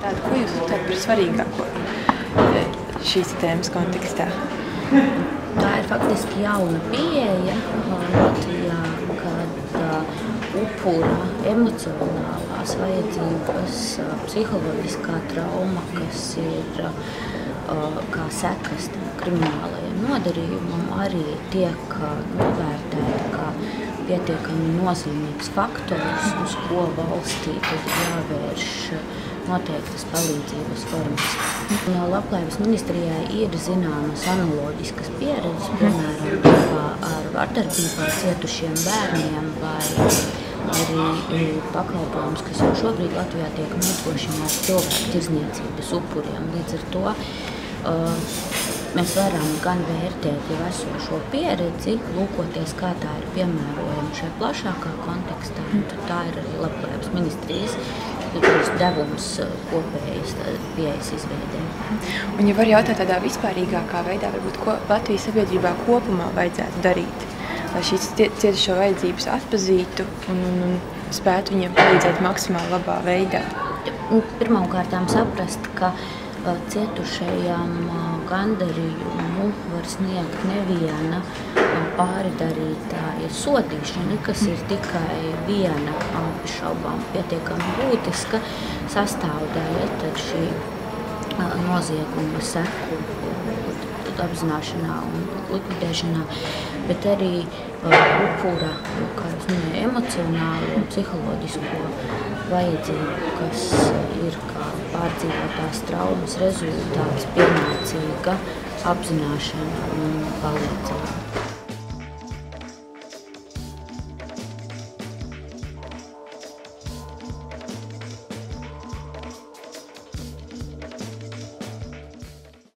Tāda, ko jūs uzskatāt par svarīgāko šīs tēmas kontekstā? Tā ir faktiski jauna pieeja Latvijā, kad upura emocionālās vajadzības, psiholoģiskā trauma, kas ir kā sekas kriminālajiem nodarījumam, arī tiek novērtēta kā pietiekami nozīmīgs faktors, uz ko valstī ir jāvērš noteiktas palīdzības formas. Labklājības ministrijai ir zināmas analoģiskas pieredzes, piemēram, ar vardarbībā cietušiem bērniem vai arī pakalpojums, kas jau šobrīd Latvijā tiek nodrošināts cilvēku tirdzniecības upuriem. Līdz ar to mēs varam gan vērtēt jau esošo pieredzi, lūkoties, kā tā ir piemērojama šajā plašākā kontekstā, un tā ir arī Labklājības ministrijas devums kopējas pieejas izveidē. Un ja var jautāt tādā vispārīgākā veidā, varbūt, ko Latvijas sabiedrībā kopumā vajadzētu darīt, lai šīs cietušo vajadzības atpazītu un spētu viņiem palīdzēt maksimāli labā veidā? Pirmkārtām saprast, ka cietušajam gandarījumu var sniegt neviena pārdarītāja sodīšana, kas ir tikai viena apšaubām pietiekami būtiska sastāvdaļa, tad šī nozieguma seku apzināšanā un likvidēšanā, bet arī upura, kā es minēju, emocionālo un psiholoģisko vajadzību, kas ir kā pārdzīvotās traumas rezultāts, pienācīga apzināšana un palīdzība.